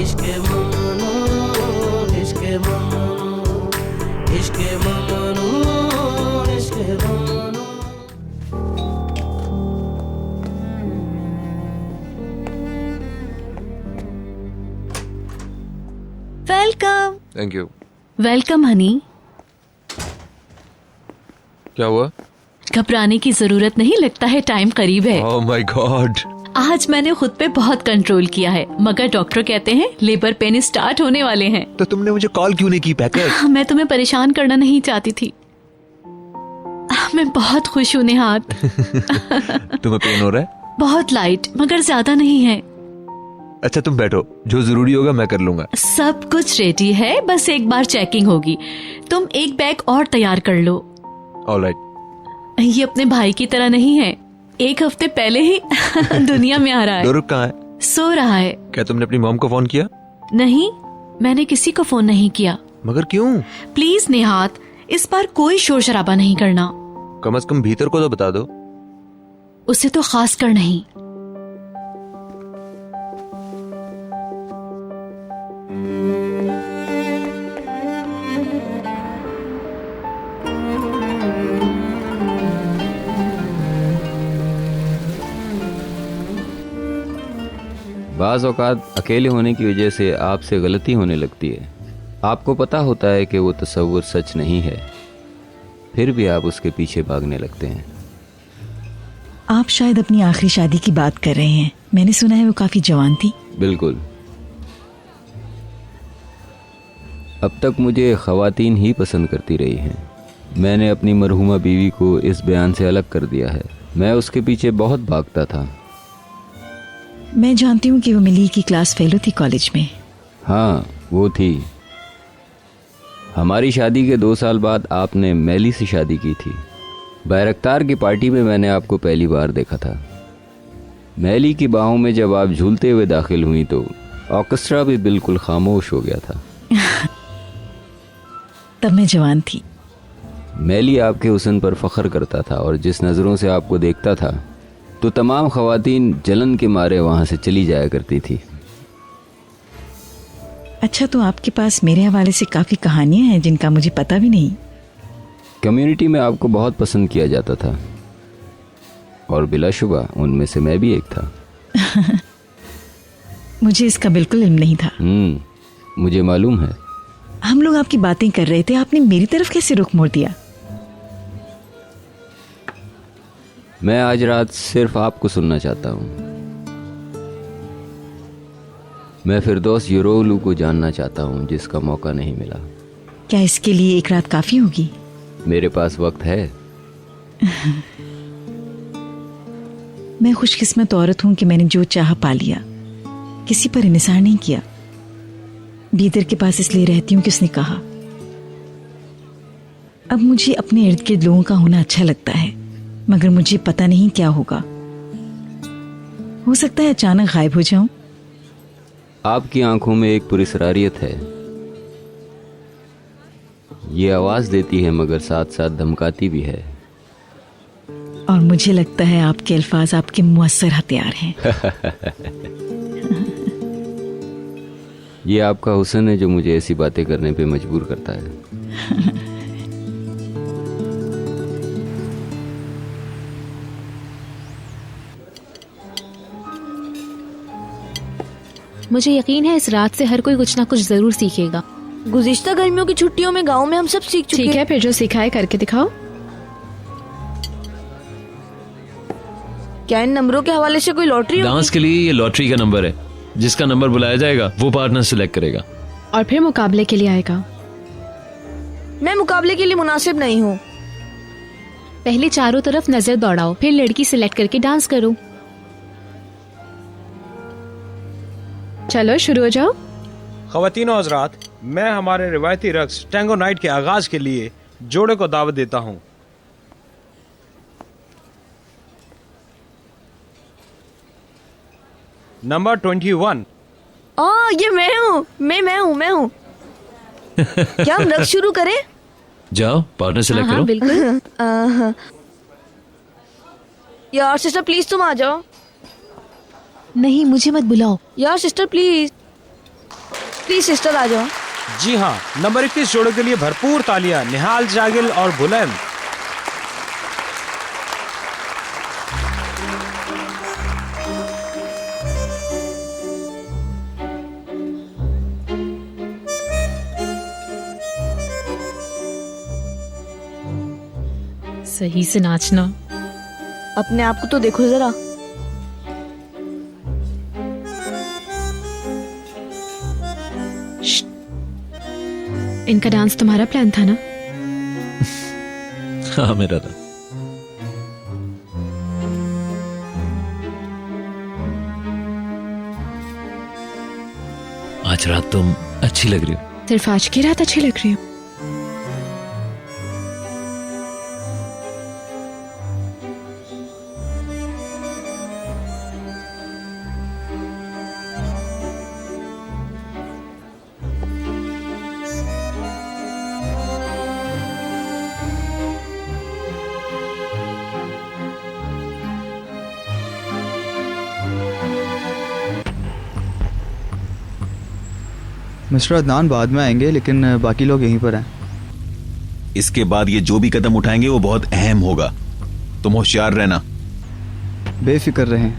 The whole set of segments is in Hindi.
इश्क ममनू, इश्क ममनू, इश्क ममनू, इश्क ममनू। Welcome. Thank you. Welcome honey. क्या हुआ? घबराने की जरूरत नहीं, लगता है टाइम करीब है। Oh my God. आज मैंने खुद पे बहुत कंट्रोल किया है, मगर डॉक्टर कहते हैं लेबर पेन स्टार्ट होने वाले हैं। तो तुमने मुझे कॉल क्यों नहीं की पैकेट? मैं तुम्हें परेशान करना नहीं चाहती थी। मैं बहुत खुश हूँ निहात। तुम्हें पेन हो रहा है? बहुत लाइट, मगर ज्यादा नहीं है। अच्छा तुम बैठो, जो जरूरी होगा मैं कर लूंगा। सब कुछ रेडी है, बस एक बार चेकिंग होगी। तुम एक बैग और तैयार कर लो। ऑलराइट। ये अपने भाई की तरह नहीं है, एक हफ्ते पहले ही दुनिया में आ रहा है। डोरुक कहाँ है? सो रहा है। क्या तुमने अपनी मॉम को फोन किया? नहीं, मैंने किसी को फोन नहीं किया। मगर क्यों? प्लीज निहात, इस बार कोई शोर शराबा नहीं करना। कम से कम भीतर को तो बता दो। उसे तो खास कर नहीं। बाज़ औक़ात अकेले होने की वजह से आपसे गलती होने लगती है। आपको पता होता है कि वो तस्वुर सच नहीं है, फिर भी आप उसके पीछे भागने लगते हैं। आप शायद अपनी आखिरी शादी की बात कर रहे हैं। मैंने सुना है वो काफी जवान थी। बिल्कुल। अब तक मुझे ख़वातीन ही पसंद करती रही हैं। मैंने अपनी मरहूमा बीवी को इस बयान से अलग कर दिया है। मैं उसके पीछे बहुत भागता था। मैं जानती हूँ कि वो मिली की क्लास फेलो थी कॉलेज में। हाँ, वो थी। हमारी शादी के 2 साल बाद आपने मैली से शादी की थी। बैरक्तार की पार्टी में मैंने आपको पहली बार देखा था। मैली की बाहों में जब आप झूलते हुए दाखिल हुई तो ऑर्केस्ट्रा भी बिल्कुल खामोश हो गया था। तब मैं जवान थी। मैली आपके हुस्न पर फख्र करता था और जिस नज़रों से आपको देखता था तो तमाम ख़वातीन जलन के मारे वहाँ से चली जाया करती थी। अच्छा, तो आपके पास मेरे हवाले से काफ़ी कहानियाँ हैं जिनका मुझे पता भी नहीं। कम्युनिटी में आपको बहुत पसंद किया जाता था और बिलाशुबा उनमें से मैं भी एक था। मुझे इसका बिल्कुल इल्म नहीं था। मुझे मालूम है। हम लोग आपकी बातें कर रहे थे, आपने मेरी तरफ कैसे रुख मोड़ दिया? मैं आज रात सिर्फ आपको सुनना चाहता हूँ। मैं फिरदौस यूरोलू को जानना चाहता हूँ जिसका मौका नहीं मिला। क्या इसके लिए एक रात काफ़ी होगी? मेरे पास वक्त है। मैं खुशकिस्मत औरत हूँ कि मैंने जो चाहा पा लिया, किसी पर इन्हिसार नहीं किया। बीदर के पास इसलिए रहती हूँ कि उसने कहा। अब मुझे अपने इर्द गिर्द लोगों का होना अच्छा लगता है, मगर मुझे पता नहीं क्या होगा। हो सकता है अचानक गायब हो जाऊं। आपकी आंखों में एक पुरस्रारियत है। ये आवाज देती है मगर साथ साथ धमकाती भी है। और मुझे लगता है आपके अल्फाज आपके मुअस्सर हथियार हैं। ये आपका हुस्न है जो मुझे ऐसी बातें करने पे मजबूर करता है। मुझे यकीन है इस रात से हर कोई कुछ ना कुछ जरूर सीखेगा। गुज़िश्ता गर्मियों की छुट्टियों में गांव में हम सब सीख चुके हैं। ठीक है, फिर जो सीखा है करके दिखाओ। क्या इन नंबरों के हवाले से कोई लॉटरी होगी? डांस के लिए ये लॉटरी का नंबर है। जिसका नंबर बुलाया जाएगा वो पार्टनर सिलेक्ट करेगा और फिर मुकाबले के लिए आएगा। मैं मुकाबले के लिए मुनासिब नहीं हूँ। पहले चारों तरफ नजर दौड़ाओ, फिर लड़की सिलेक्ट करके डांस करो। चलो शुरू हो जाओ। ख़वातीन और हज़रात, मैं हमारे रिवायती रक्स टैंगो नाइट के आगाज के लिए जोड़े को दावत देता हूँ। नंबर 21। ये मैं हूँ। मैं हूँ। क्या हम रक्स शुरू करें? जाओ पार्टनर सिलेक्ट करो। बिल्कुल। यार सिस्टर प्लीज तुम आ जाओ। नहीं, मुझे मत बुलाओ। यार सिस्टर प्लीज। प्लीज सिस्टर आ जाओ। जी हाँ, नंबर 21 जोड़े के लिए भरपूर तालियां निहाल जागिल और बुलंद। सही से नाचना। अपने आप को तो देखो जरा। इनका डांस तुम्हारा प्लान था ना? हाँ मेरा था। आज रात तुम अच्छी लग रही हो। सिर्फ आज की रात अच्छी लग रही हो? मिस्टर अदनान बाद में आएंगे, लेकिन बाकी लोग यहीं पर हैं। इसके बाद ये जो भी कदम उठाएंगे वो बहुत अहम होगा, तुम होशियार रहना। बेफिक्र रहें।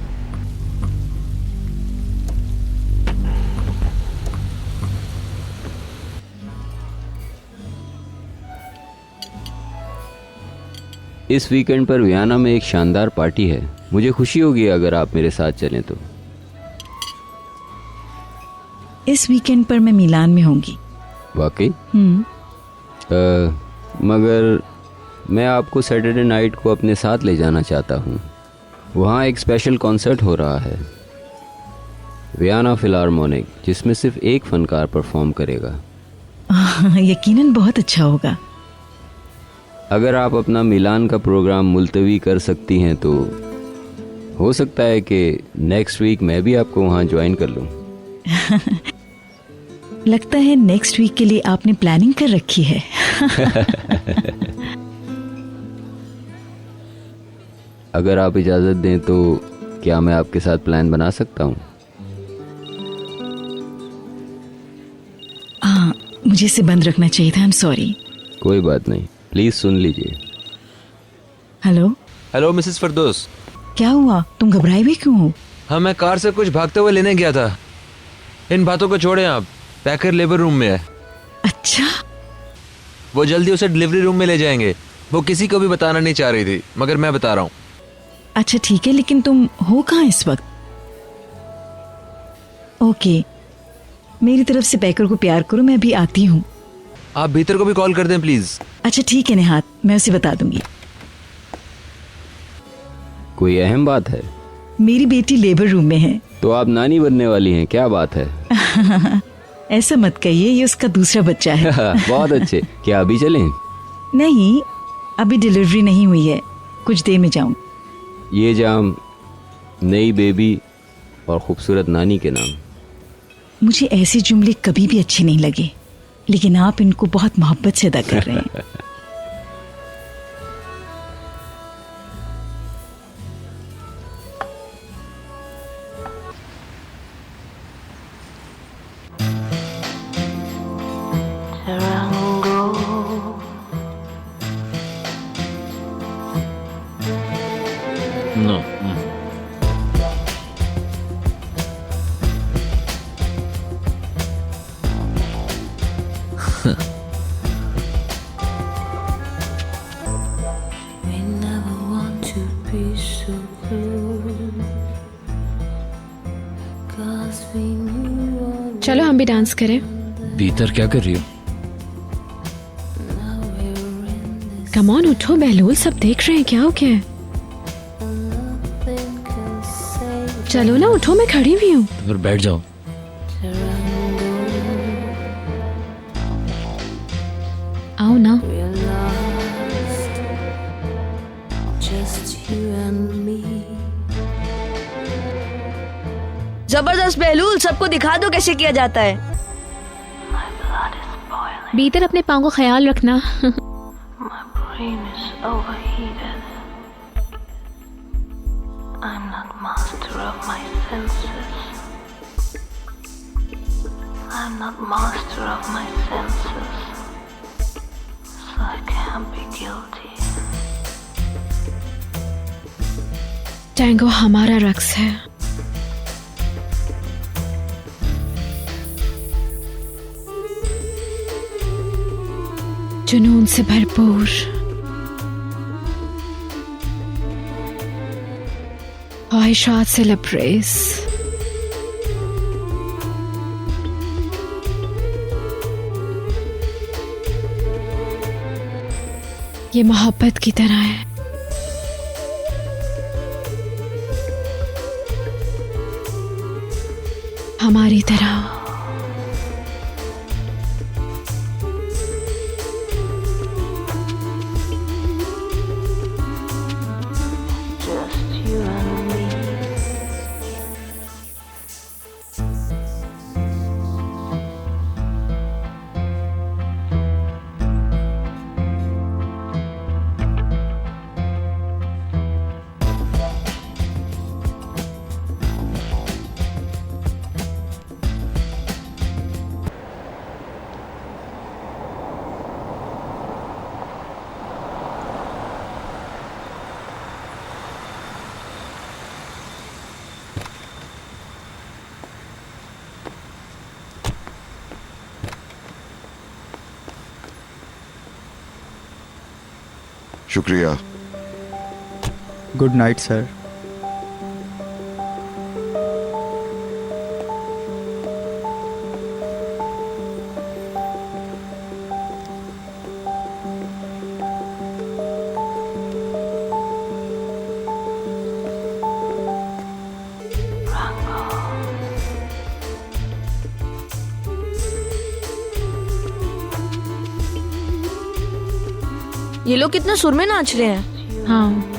इस वीकेंड पर वियना में एक शानदार पार्टी है। मुझे खुशी होगी अगर आप मेरे साथ चलें तो। इस वीकेंड पर मैं मिलान में होंगी। वाकई? मगर मैं आपको सैटरडे नाइट को अपने साथ ले जाना चाहता हूँ। वहाँ एक स्पेशल कॉन्सर्ट हो रहा है, वियना फिलारमोनिक, जिसमें सिर्फ एक फनकार परफॉर्म करेगा। यकीनन बहुत अच्छा होगा। अगर आप अपना मिलान का प्रोग्राम मुलतवी कर सकती हैं तो हो सकता है कि नेक्स्ट वीक मैं भी आपको वहाँ ज्वाइन कर लूँ। लगता है नेक्स्ट वीक के लिए आपने प्लानिंग कर रखी है। अगर आप इजाज़त दें तो क्या मैं आपके साथ प्लान बना सकता हूँ? हाँ, मुझे इसे बंद रखना चाहिए था। I am sorry. कोई बात नहीं, प्लीज सुन लीजिए। हेलो। Hello Mrs Firdaus. क्या हुआ, तुम घबराए हुए क्यों हो? हाँ, मैं कार से कुछ भागते हुए लेने गया था। इन बातों को छोड़ें आप, पैकर लेबर रूम में है। अच्छा। वो जल्दी उसे डिलीवरी रूम में ले जाएंगे। वो किसी को भी बताना नहीं चाह रही थी, मगर मैं बता रहा हूँ। अच्छा ठीक है, लेकिन तुम हो कहाँ इस वक्त? ओके, मेरी तरफ से पैकर को प्यार करो, मैं अभी आती हूँ। आप भीतर को भी कॉल कर दें प्लीज। अच्छा ठीक है निहात, मैं उसे बता दूंगी। कोई अहम बात है? मेरी बेटी लेबर रूम में है। तो आप नानी बनने वाली हैं, क्या बात है? ऐसा मत कहिए, ये उसका दूसरा बच्चा है। बहुत अच्छे। क्या अभी चलें? नहीं, अभी डिलीवरी नहीं हुई है, कुछ देर में जाऊँ। ये जाम नई बेबी और खूबसूरत नानी के नाम। मुझे ऐसे जुमले कभी भी अच्छे नहीं लगे, लेकिन आप इनको बहुत मोहब्बत से अदा कर रहे हैं। नो। चलो हम भी डांस करें। भीतर क्या कर रही हो? कम ऑन, उठो बहलोल, सब देख रहे हैं। क्या हो गया है? चलो ना, उठो, मैं खड़ी भी हूँ। तो फिर बैठ जाओ। आओ ना। जबरदस्त बहलूल, सबको दिखा दो कैसे किया जाता है। भीतर अपने पाँव को ख्याल रखना। I'm not master of my senses. I I'm not master of my senses, so I can't be guilty. Tango हमारा रक्स है। जुनून से भरपूर, ख्वाहिशात से लबरेज, ये मोहब्बत की तरह है। हमारी तरह। Just you and me. शुक्रिया। Good night sir. ये लोग कितना सुर में नाच रहे हैं। हाँ,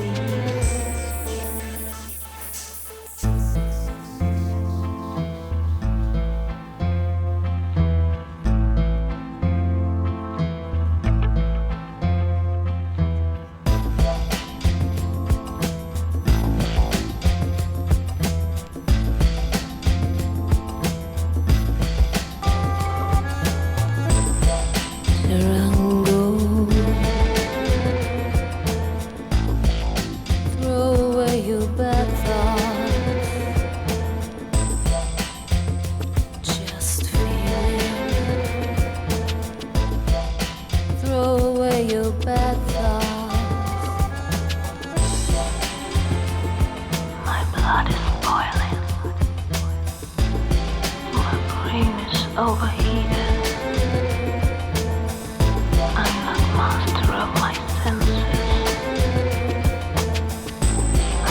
Overheated. I'm not master of my senses.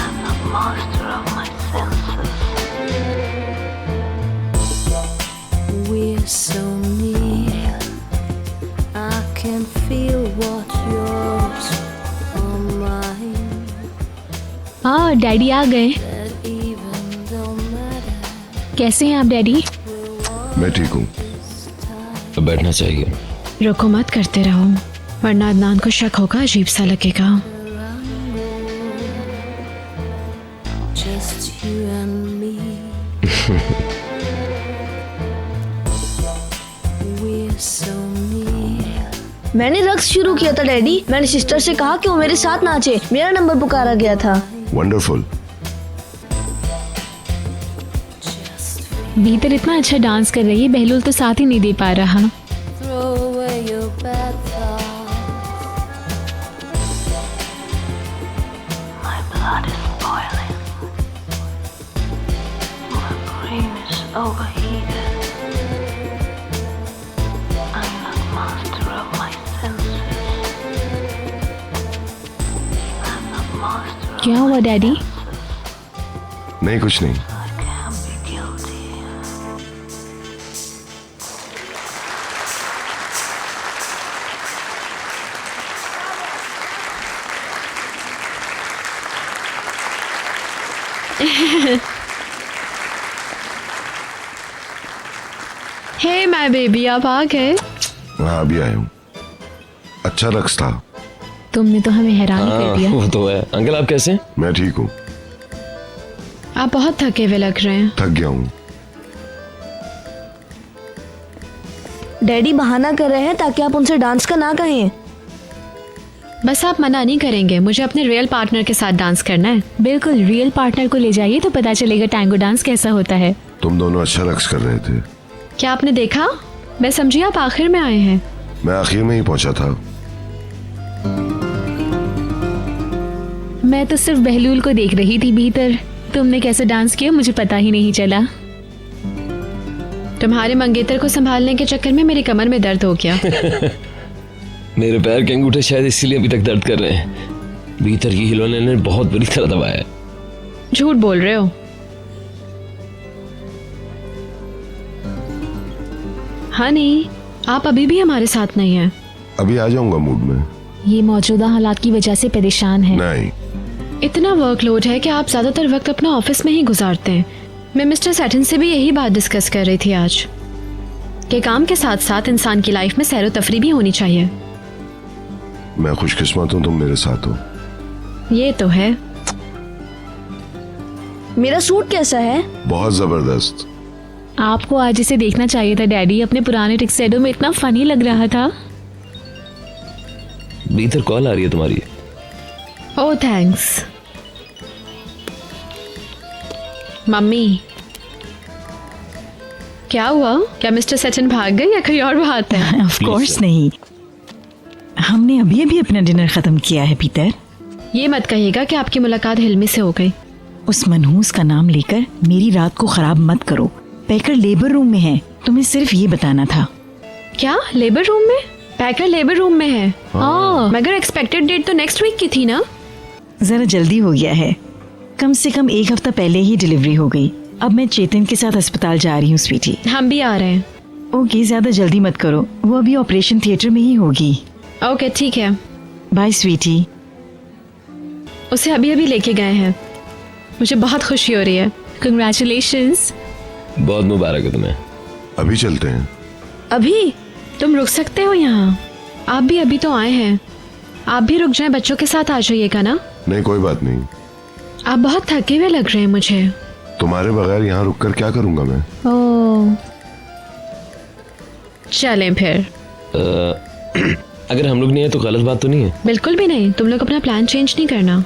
I'm not master of my senses. We're so near. I can feel what yours on mine. हाँ डैडी आ गए। That even don't matter. कैसे हैं आप डैडी? मैं ठीक हूँ। अब बैठना चाहिए। रुको मत, करते रहो वरना अदनान को शक होगा, अजीब सा लगेगा। Just you and me. We're so near. मैंने रक्स शुरू किया था डैडी। मैंने सिस्टर से कहा कि वो मेरे साथ नाचे। मेरा नंबर पुकारा गया था। वंडरफुल। भीतर इतना अच्छा डांस कर रही है, बहलूल तो साथ ही नहीं दे पा रहा। Throw away your bad thoughts. My blood is boiling. My brain is overheated. I'm not master of my senses. I'm not master of क्या हुआ डैडी? नहीं, कुछ नहीं। I can't be guilty. Hey my baby, आप आ गए। हाँ, अभी आया हूँ। अच्छा रक्स था। तुमने तो हमें हैरान कर दिया। वो तो है। अंकल आप कैसे हैं? मैं ठीक हूँ। आप बहुत थके हुए लग रहे हैं। थक गया हूँ। डैडी बहाना कर रहे हैं ताकि आप उनसे डांस का ना कहें। बस आप मना नहीं करेंगे, मुझे अपने रियल पार्टनर के साथ डांस करना है। बिल्कुल, रियल पार्टनर को ले जाइए तो पता चलेगा टैंगो डांस कैसा होता है। तुम दोनों अच्छा रक्स कर रहे थे। क्या आपने देखा? मैं समझी आप आखिर में आए हैं। मैं आखिर में ही पहुंचा था। मैं तो सिर्फ बहलूल को देख रही थी भीतर। तुमने कैसे डांस किया मुझे पता ही नहीं चला। तुम्हारे मंगेतर को संभालने के चक्कर में मेरी कमर में दर्द हो गया। मेरे पैर के अंगूठे शायद इसीलिए अभी तक दर्द कर रहे हैं। भीतर की हिलौने ने बहुत बुरी तरह दबाया है। झूठ बोल रहे हो। हनी, आप अभी भी हमारे साथ नहीं हैं। अभी आ जाऊंगा मूड में। ये मौजूदा हालात की वजह से परेशान है। नहीं, इतना वर्कलोड है कि आप ज्यादातर वक्त अपना ऑफिस में ही गुजारते हैं। मैं मिस्टर सैटन से भी यही बात डिस्कस कर रही थी आज कि काम के साथ साथ इंसान की लाइफ में सैरो तफरी भी होनी चाहिए। मैं खुशकिस्मत हूँ तुम मेरे साथ हो। ये तो है। मेरा सूट कैसा है? बहुत जबरदस्त। आपको आज इसे देखना चाहिए था डैडी। अपने पुराने टिक्सेडो में इतना फनी लग रहा था। भीतर कॉल आ रही है तुम्हारी। ओह थैंक्स। मम्मी, क्या हुआ? क्या मिस्टर सचिन भाग गए या कहीं और बात है? ऑफ कोर्स नहीं, हमने अभी अभी अपना डिनर खत्म किया है पीटर। ये मत कहिएगा कि आपकी मुलाकात हिल्मी से हो गई। उस मनहूस का नाम लेकर मेरी रात को खराब मत करो। पैकर लेबर रूम में है, तुम्हें सिर्फ ये बताना था। क्या लेबर रूम में? पैकर लेबर रूम में है? मगर एक्सपेक्टेड डेट तो नेक्स्ट वीक की थी ना? जरा जल्दी हो गया है, कम से कम 1 हफ्ता पहले ही डिलीवरी हो गई। अब मैं चेतन के साथ अस्पताल जा रही हूँ स्वीटी। हम भी आ रहे हैं। ओके, ज्यादा जल्दी मत करो, वो अभी ऑपरेशन थिएटर में ही होगी। ओके ठीक है, बाय स्वीटी। उसे अभी अभी लेके गए हैं। मुझे बहुत खुशी हो रही है। कंग्रेचुलेशंस। बहुत मुबारक है तुम्हें। अभी चलते हैं। अभी? तुम रुक सकते हो यहाँ? आप भी अभी तो आए हैं। आप भी रुक जाएं, बच्चों के साथ आ जाइएगा ना। नहीं, कोई बात नहीं। आप बहुत थके हुए लग रहे हैं मुझे। तुम्हारे बगैर यहाँ रुककर क्या करूँगा मैं? ओह, चलें फिर। अगर हम लोग नहीं है तो गलत बात तो नहीं है? बिल्कुल भी नहीं। तुम लोग अपना प्लान चेंज नहीं करना।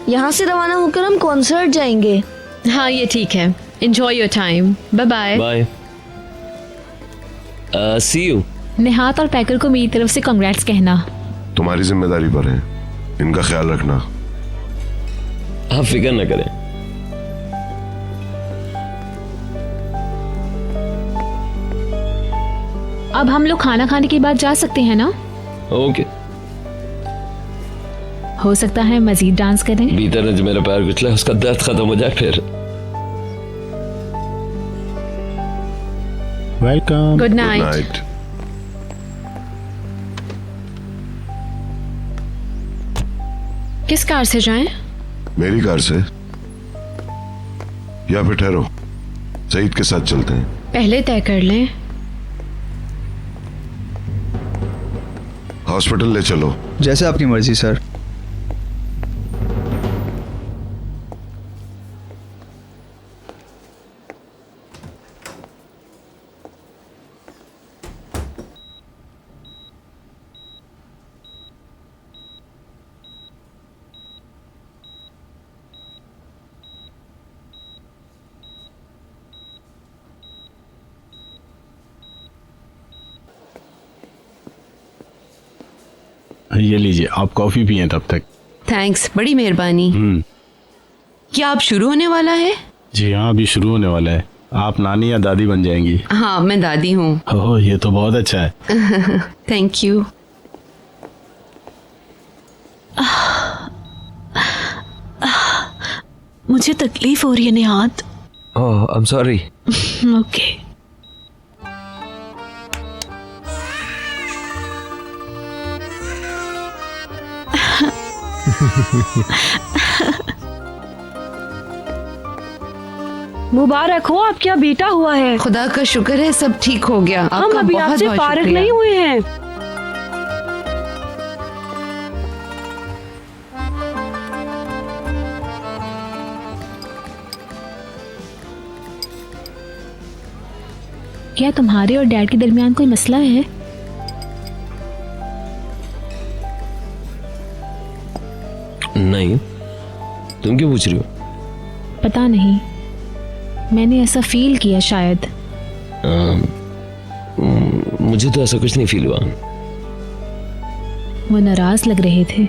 यहाँ से रवाना होकर हम कॉन्सर्ट जाएंगे। हाँ ये ठीक है। Enjoy your time. Bye bye. Bye. See you. Nihat और पैकर को मेरी तरफ से कांग्रेट्स कहना। तुम्हारी जिम्मेदारी पर है, इनका ख्याल रखना। आप फिक्र न करें। अब हम लोग खाना खाने के बाद जा सकते हैं ना? ओके। हो सकता है मजीद डांस करें। भीतर ने जो मेरा पैर कुचला उसका दर्द खत्म हो जाए फिर। वेलकम। Good night. किस कार से जाएं? मेरी कार से, या फिर ठहरो, सईद के साथ चलते हैं। पहले तय कर लें। हॉस्पिटल ले चलो। जैसे आपकी मर्जी सर। ये लीजिए, आप कॉफी पिए तब तक। थैंक्स, बड़ी मेहरबानी। क्या आप शुरू होने वाला है? जी हाँ, अभी शुरू होने वाला है। आप नानी या दादी बन जाएंगी। हाँ, मैं दादी हूँ। ओह, ये तो बहुत अच्छा है। Thank you. मुझे तकलीफ हो रही है निहात। ओह, आई एम सॉरी। ओके। मुबारक हो, आपके यहाँ बेटा हुआ है। खुदा का शुक्र है सब ठीक हो गया। हम अभी आपसे फारिग नहीं हुए हैं। क्या तुम्हारे और डैड के दरमियान कोई मसला है? नहीं, तुम क्यों पूछ रही हो? पता नहीं, मैंने ऐसा फील किया शायद। मुझे तो ऐसा कुछ नहीं फील हुआ। वो नाराज लग रहे थे।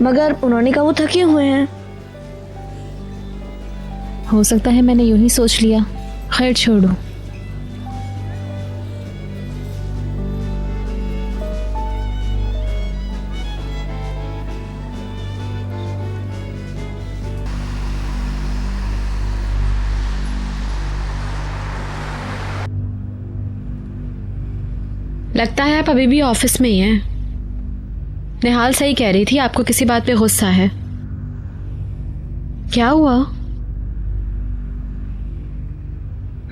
मगर उन्होंने कहा वो थके हुए हैं। हो सकता है मैंने यूं ही सोच लिया। खैर छोड़ो। लगता है आप अभी भी ऑफिस में ही हैं। निहाल सही कह रही थी, आपको किसी बात पे गुस्सा है। क्या हुआ?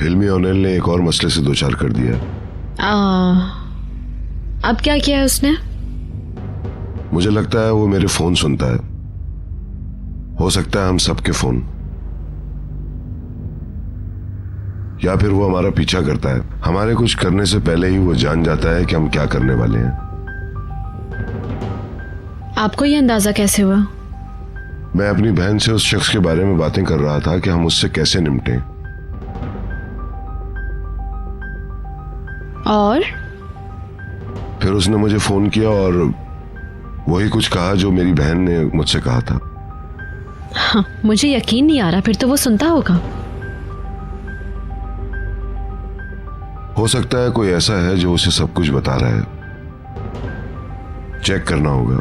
हिल्मी ओनेल ने एक और मसले से दो चार कर दिया। अब क्या किया है उसने? मुझे लगता है वो मेरे फोन सुनता है। हो सकता है हम सबके फोन, या फिर वो हमारा पीछा करता है। हमारे कुछ करने से पहले ही वो जान जाता है कि हम क्या करने वाले हैं। आपको ये अंदाजा कैसे हुआ? मैं अपनी बहन से उस शख्स के बारे में बातें कर रहा था कि हम उससे कैसे निपटें। और फिर उसने मुझे फोन किया और वही कुछ कहा जो मेरी बहन ने मुझसे कहा था। हाँ, मुझे यकीन नहीं आ रहा। फिर तो वो सुनता होगा। हो सकता है कोई ऐसा है जो उसे सब कुछ बता रहा है। चेक करना होगा।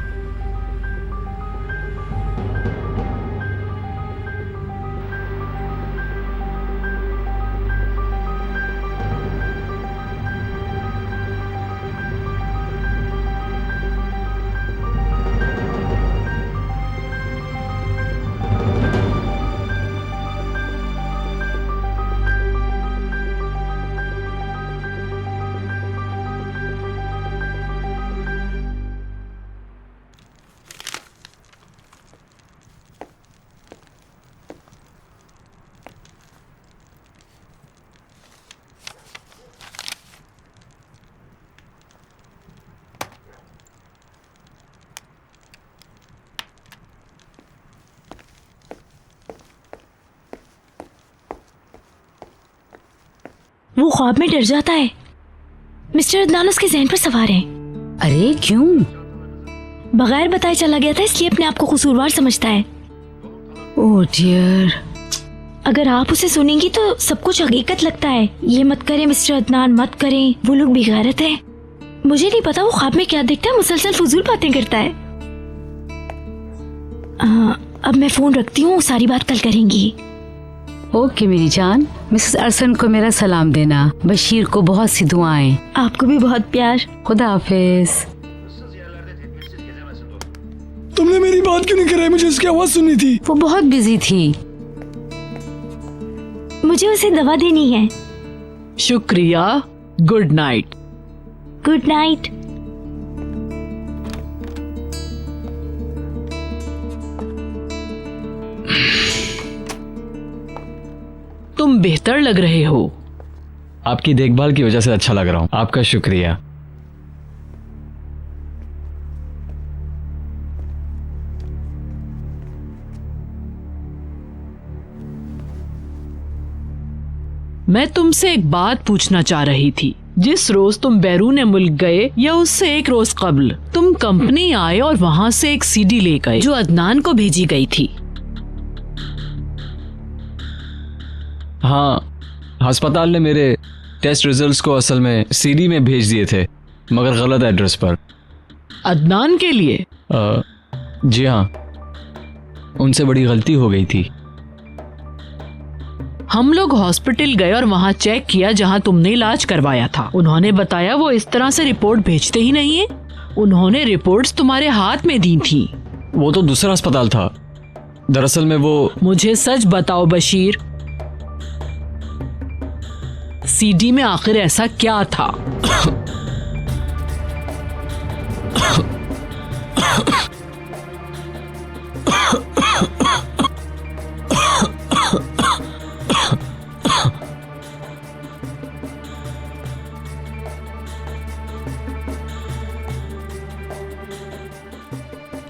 वो ख्वाब में डर जाता है। मिस्टर अदनान उसके ज़हन पर सवार है। अरे क्यों? बगैर बताए चला गया था, इसलिए अपने आप को कसूरवार समझता है। Oh dear. अगर आप उसे सुनेंगी तो सब कुछ हकीकत लगता है। ये मत करें मिस्टर अदनान, मत करें। वो लोग बेगैरत है। मुझे नहीं पता वो ख्वाब में क्या देखता है, मुसलसल फजूल बातें करता है। अब मैं फोन रखती हूँ, सारी बात कल करेंगी। ओके मेरी जान, मिसेस अरसन को मेरा सलाम देना। बशीर को बहुत सी दुआएं। आपको भी बहुत प्यार। खुदा हाफिज। तुमने मेरी बात क्यों नहीं कराई? मुझे उसकी आवाज सुननी थी। वो बहुत बिजी थी। मुझे उसे दवा देनी है। शुक्रिया। Good night. Good night. तुम बेहतर लग रहे हो। आपकी देखभाल की वजह से अच्छा लग रहा हूं। आपका शुक्रिया। मैं तुमसे एक बात पूछना चाह रही थी। जिस रोज तुम बैरून मुल्क गए या उससे एक रोज कबल तुम कंपनी आए और वहां से एक सीडी ले गए जो अदनान को भेजी गई थी। हाँ, अस्पताल ने मेरे टेस्ट रिजल्ट्स को असल में सीडी में भेज दिए थे, मगर गलत एड्रेस पर। अदनान के लिए? जी हाँ, उनसे बड़ी गलती हो गई थी। हम लोग हॉस्पिटल गए और वहाँ चेक किया जहाँ तुमने इलाज करवाया था। उन्होंने बताया वो इस तरह से रिपोर्ट भेजते ही नहीं है। उन्होंने रिपोर्ट्स तुम्हारे हाथ में दी थी। वो तो दूसरा अस्पताल था। दरअसल में वो। मुझे सच बताओ बशीर, सीडी में आखिर ऐसा क्या था?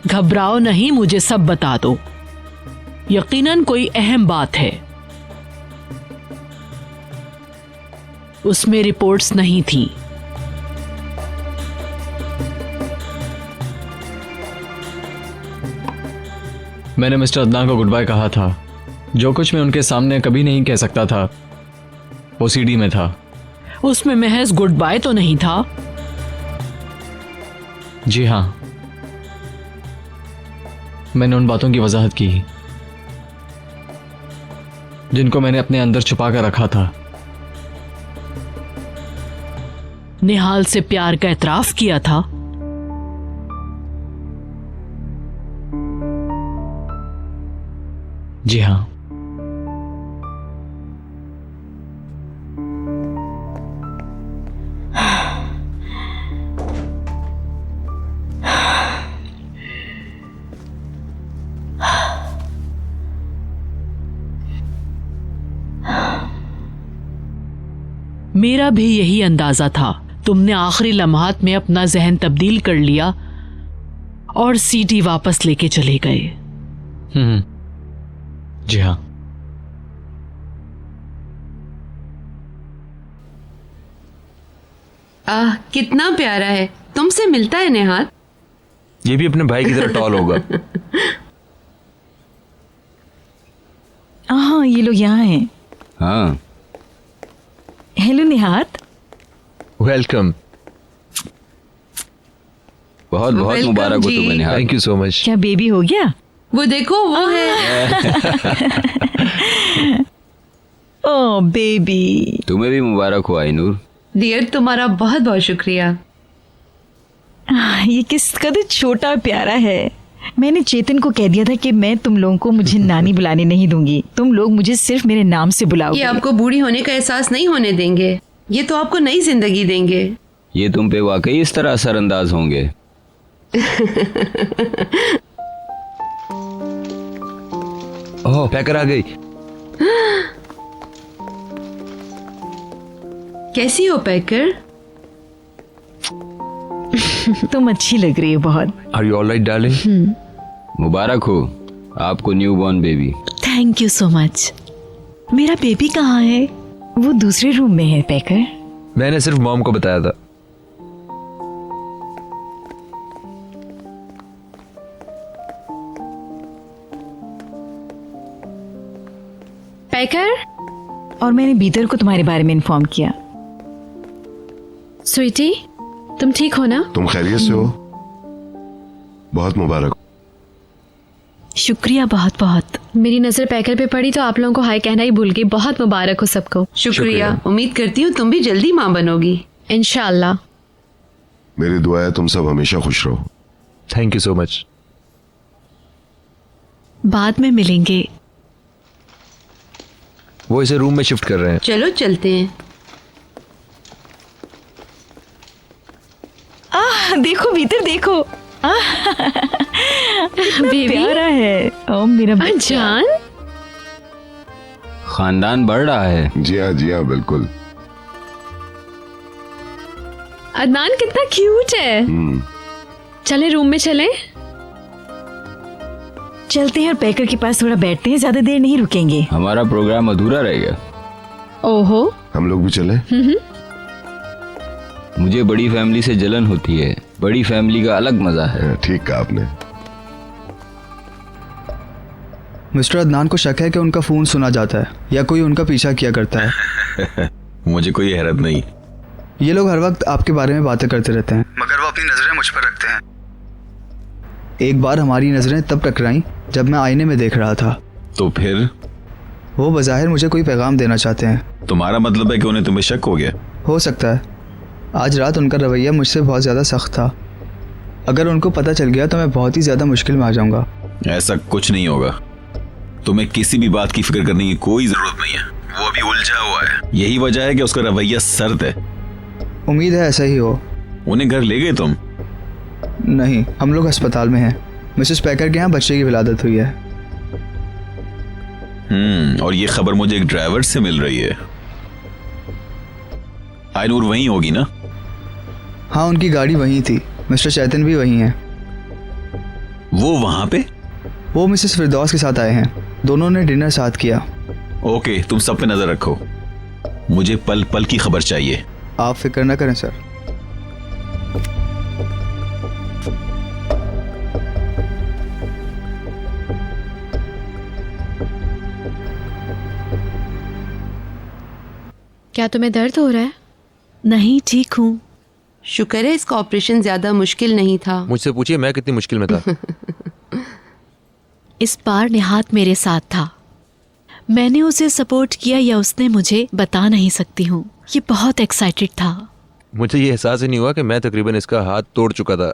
घबराओ नहीं, मुझे सब बता दो। यकीनन कोई अहम बात है। उसमें रिपोर्ट्स नहीं थी। मैंने मिस्टर अदनान को गुड बाय कहा था। जो कुछ मैं उनके सामने कभी नहीं कह सकता था वो सीडी में था। उसमें महज गुड बाय तो नहीं था। जी हाँ, मैंने उन बातों की वजाहत की जिनको मैंने अपने अंदर छुपा कर रखा था। निहाल से प्यार का एतराफ किया था। जी हाँ। मेरा भी यही अंदाजा था। तुमने आखिरी लम्हात में अपना जहन तब्दील कर लिया और सीडी वापस लेके चले गए। जी हाँ। कितना प्यारा है, तुमसे मिलता है नेहाल। ये भी अपने भाई की तरह टॉल होगा। हाँ, ये लोग यहाँ हैं। हाँ। Hello Nihat. वेलकम। बहुत बहुत Welcome मुबारक हो जी। तुम्हें Nihal. Thank you so much. क्या बेबी हो गया? वो देखो, वो है। Oh baby. तुम्हें भी मुबारक हो आईनूर। डियर, तुम्हारा बहुत बहुत शुक्रिया। ये किस कदर छोटा और प्यारा है। मैंने चेतन को कह दिया था कि मैं तुम लोगों को मुझे नानी बुलाने नहीं दूंगी। तुम लोग मुझे सिर्फ मेरे नाम से बुलाओगे। ये आपको बूढ़ी होने का एहसास नहीं होने देंगे। ये तो आपको नई जिंदगी देंगे। ये तुम पे वाकई इस तरह असरअंदाज होंगे। ओह, पैकर आ गई। कैसी हो पैकर? तुम अच्छी लग रही हो बहुत। Are you alright darling? मुबारक हो आपको newborn baby. Thank you so much. मेरा बेबी कहाँ है? वो दूसरे रूम में है पैकर। मैंने सिर्फ मॉम को बताया था। पैकर। और मैंने बीतर को तुम्हारे बारे में इन्फॉर्म किया। स्वीटी, तुम ठीक हो ना? तुम खैरियत से हो? बहुत मुबारक। शुक्रिया बहुत बहुत। मेरी नजर पैकर पे पड़ी तो आप लोगों को हाय कहना ही भूल गई। बहुत मुबारक हो सबको। शुक्रिया। उम्मीद करती हूँ तुम भी जल्दी माँ बनोगी। इंशाल्लाह। मेरी दुआ है तुम सब हमेशा खुश रहो। Thank you so much. बाद में मिलेंगे। वो इसे रूम में शिफ्ट कर रहे हैं। चलो चलते हैं। देखो भीतर देखो। बेबी प्यारा है। ओ मेरा जान। खानदान बढ़ रहा है। जी हाँ बिल्कुल। अदनान कितना क्यूट है। चले रूम में चले। चलते हैं और पैकर के पास थोड़ा बैठते हैं। ज्यादा देर नहीं रुकेंगे। हमारा प्रोग्राम अधूरा रहेगा। ओहो। हम लोग भी चले। मुझे बड़ी फैमिली से जलन होती है। बड़ी फैमिली का अलग मजा है। ठीक कहा आपने। मिस्टर अदनान को शक है कि उनका फोन सुना जाता है या कोई उनका पीछा किया करता है। मुझे कोई हैरत नहीं। ये लोग हर वक्त आपके बारे में बातें करते रहते हैं, मगर वो अपनी नजरें मुझ पर रखते हैं। एक बार हमारी नजरें तब टकराईं जब मैं आईने में देख रहा था। तो फिर? वो बज़ाहिर मुझे कोई पैगाम देना चाहते हैं। तुम्हारा मतलब है कि उन्हें तुम्हें शक हो गया? हो सकता है। आज रात उनका रवैया मुझसे बहुत ज़्यादा सख्त था। अगर उनको पता चल गया तो मैं बहुत ही ज़्यादा मुश्किल में आ जाऊंगा। ऐसा कुछ नहीं होगा। तुम्हें किसी भी बात की फिक्र करने की कोई जरूरत नहीं है। वो अभी उलझा हुआ है। यही वजह है कि उसका रवैया सर्द है। उम्मीद है ऐसा ही हो। उन्हें घर ले गए तुम? नहीं, हम लोग अस्पताल में हैं। मिसेस पैकर के यहाँ बच्चे की विलादत हुई है। और ये खबर मुझे एक ड्राइवर से मिल रही है। आईनूर वहीं होगी ना? हाँ, उनकी गाड़ी वहीं थी। मिस्टर चैतन भी वहीं हैं। वो वहां पे? वो मिसेस फिरदौस के साथ आए हैं। दोनों ने डिनर साथ किया। ओके, तुम सब पे नजर रखो। मुझे पल पल की खबर चाहिए। आप फिक्र न करें सर। क्या तुम्हें दर्द हो रहा है? नहीं, ठीक हूँ। शुक्र है इसका ऑपरेशन ज्यादा मुश्किल नहीं था। मुझसे पूछिए मैं कितनी मुश्किल में था। इस बार निहात मेरे साथ था। मैंने उसे सपोर्ट किया या उसने मुझे, बता नहीं सकती हूँ। ये बहुत एक्साइटेड था। मुझे ये एहसास ही नहीं हुआ कि मैं तकरीबन इसका हाथ तोड़ चुका था।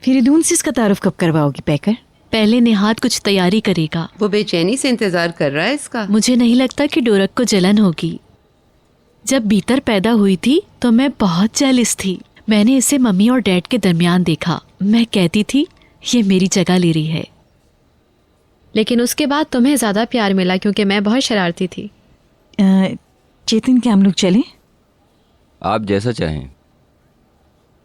फिरिदून से इसका तारुफ कब करवाओगी पैकर? पहले निहात कुछ तैयारी करेगा। वो बेचैनी से इंतजार कर रहा है इसका। मुझे नहीं लगता कि डोरक को जलन होगी। जब बीतर पैदा हुई थी तो मैं बहुत जेलस थी। मैंने इसे मम्मी और डैड के दरमियान देखा। मैं कहती थी ये मेरी जगह ले रही है। लेकिन उसके बाद तुम्हें ज्यादा प्यार मिला क्योंकि मैं बहुत शरारती थी। चेतन, क्या हम लोग चलें? आप जैसा चाहें।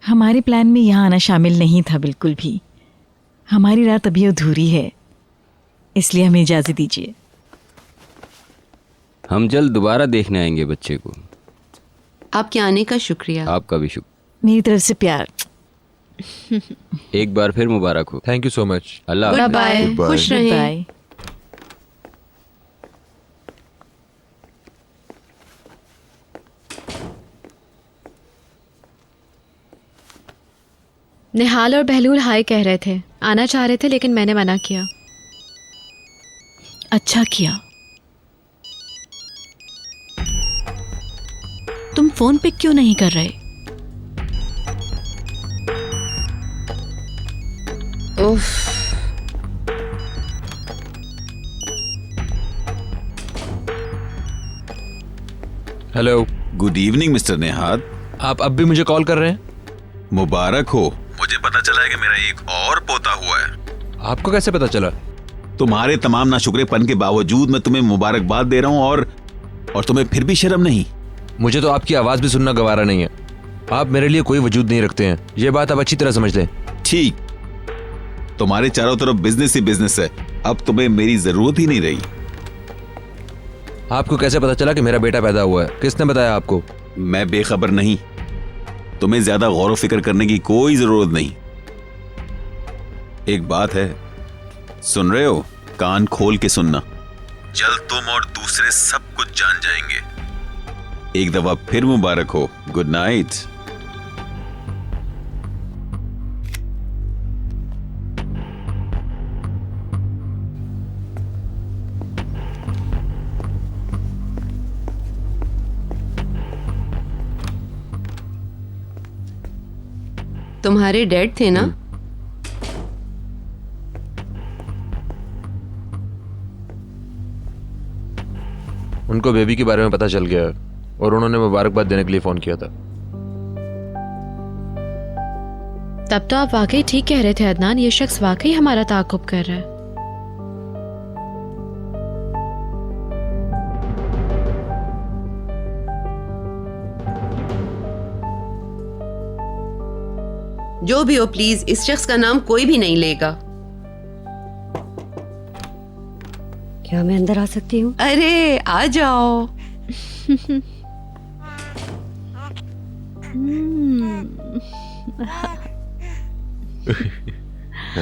हमारे प्लान में यहाँ आना शामिल नहीं था बिल्कुल भी। हमारी रात अभी अधूरी है, इसलिए हमें इजाज़त दीजिए। हम जल्द दोबारा देखने आएंगे बच्चे को। आपके आने का शुक्रिया। आपका भी शुक्र। मेरी तरफ से प्यार। एक बार फिर मुबारक हो। Thank you so much. Allah good bye, खुश रहें। बाय। निहाल और बहलूल हाय कह रहे थे, आना चाह रहे थे लेकिन मैंने मना किया। अच्छा किया। तुम फोन पिक क्यों नहीं कर रहे? उफ। Hello. Good evening Mr Nihat. आप अब भी मुझे कॉल कर रहे हैं? मुबारक हो। मुझे पता चला है कि मेरा एक और पोता हुआ है। आपको कैसे पता चला? तुम्हारे तमाम नाशुक्रेपन के बावजूद मैं तुम्हें मुबारकबाद दे रहा हूँ और तुम्हें फिर भी शर्म नहीं। मुझे तो आपकी आवाज भी सुनना गवारा नहीं है। आप मेरे लिए कोई वजूद नहीं रखते हैं, ये बात आप अच्छी तरह समझ लें। ठीक, तुम्हारे चारों तरफ बिजनेस ही बिजनेस है। अब तुम्हें मेरी जरूरत ही नहीं रही। आपको कैसे पता चला कि मेरा बेटा पैदा हुआ है? किसने बताया आपको? मैं बेखबर नहीं। तुम्हें ज्यादा गौर फिक्र करने की कोई जरूरत नहीं। एक बात है, सुन रहे हो? कान खोल के सुनना। जल्द तुम और दूसरे सब कुछ जान जाएंगे। एक दफा फिर मुबारक हो। Good night. तुम्हारे डैड थे ना? उनको बेबी के बारे में पता चल गया और उन्होंने मुबारकबाद देने के लिए फोन किया था। तब तो आप वाकई ठीक कह रहे थे अदनान, ये शख्स वाकई हमारा ताक़ुब कर रहा है। जो भी हो प्लीज, इस शख्स का नाम कोई भी नहीं लेगा। क्या मैं अंदर आ सकती हूँ? अरे आ जाओ।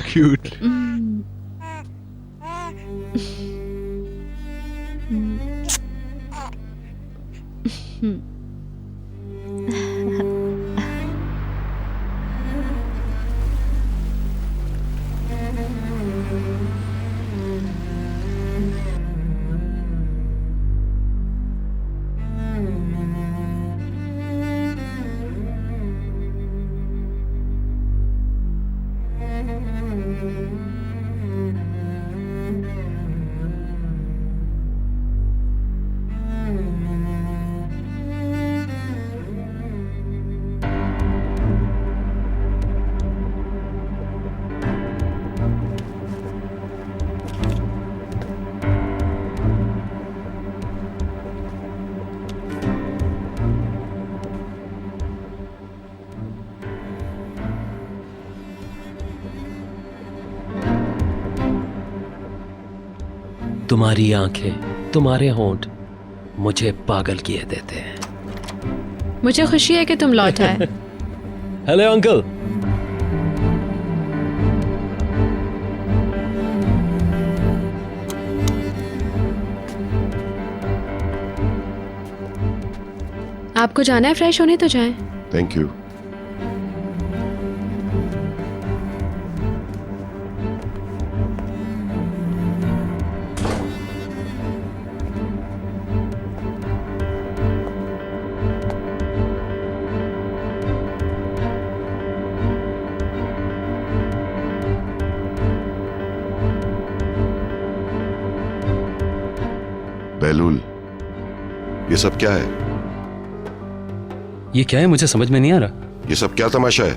क्यूट। तुम्हारी आंखें, तुम्हारे होंठ मुझे पागल किए देते हैं। मुझे खुशी है कि तुम लौट आए। Hello uncle. आपको जाना है फ्रेश होने तो जाएं। Thank you. बेलुल, ये सब क्या है? ये क्या है, मुझे समझ में नहीं आ रहा। ये सब क्या तमाशा है?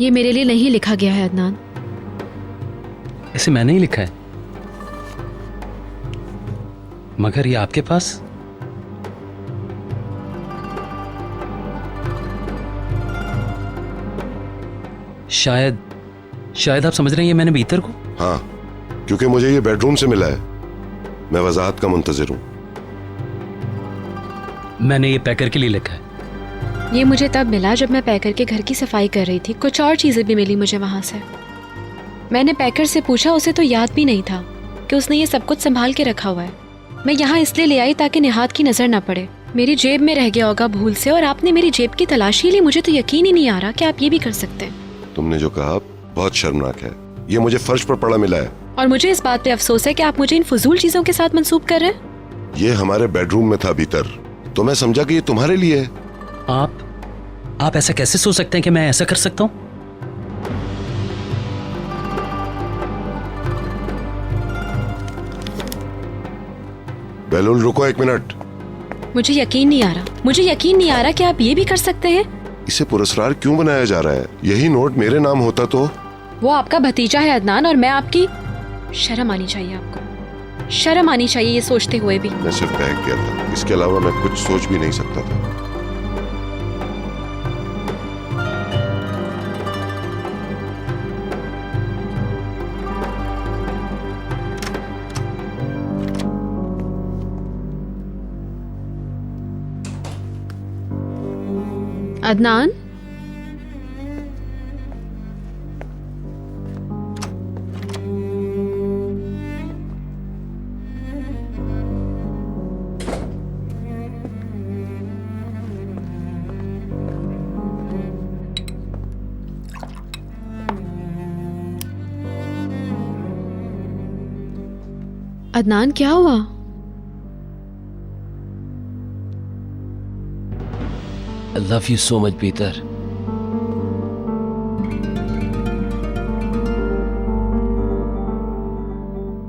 ये मेरे लिए नहीं लिखा गया है अदनान। इसे मैंने ही लिखा है, मगर ये आपके पास। शायद आप समझ रहे हैं ये मैंने बीतर को। हाँ, क्योंकि मुझे ये बेडरूम से मिला है। मैं वजाहत का मुंतजिर हूं। मैंने ये पैकर के लिए लिखा है। ये मुझे तब मिला जब मैं पैकर के घर की सफाई कर रही थी। कुछ और चीजें भी मिली मुझे वहां से। मैंने पैकर से पूछा, उसे तो याद भी नहीं था कि उसने ये सब कुछ संभाल के रखा हुआ है। मैं यहाँ इसलिए ले आई ताकि निहात की नजर ना पड़े। मेरी जेब में रह गया होगा भूल से, और आपने मेरी जेब की तलाशी ली। मुझे तो यकीन ही नहीं आ रहा कि आप ये भी कर सकते हैं। तुमने जो कहा बहुत शर्मनाक है। ये मुझे फर्श पर पड़ा मिला है। और मुझे इस बात पे अफसोस है कि आप मुझे इन फजूल चीजों के साथ मंसूब कर रहे हैं। ये हमारे बेडरूम में था भीतर, तो मैं समझा कि ये तुम्हारे लिए है। आप ऐसा कैसे सोच सकते हैं कि मैं ऐसा कर सकता हूँ? बेलुल, रुको एक मिनट। मुझे यकीन नहीं आ रहा। मुझे यकीन नहीं आ रहा कि आप ये भी कर सकते हैं। इसे पुरस्कार क्यों बनाया जा रहा है? यही नोट मेरे नाम होता तो। वो आपका भतीजा है अदनान, और मैं आपकी। शर्म आनी चाहिए आपको, शर्म आनी चाहिए ये सोचते हुए भी। मैं सिर्फ बहक गया था, इसके अलावा मैं कुछ सोच भी नहीं सकता था। अदनान, अदनान क्या हुआ? I love you so much, Peter.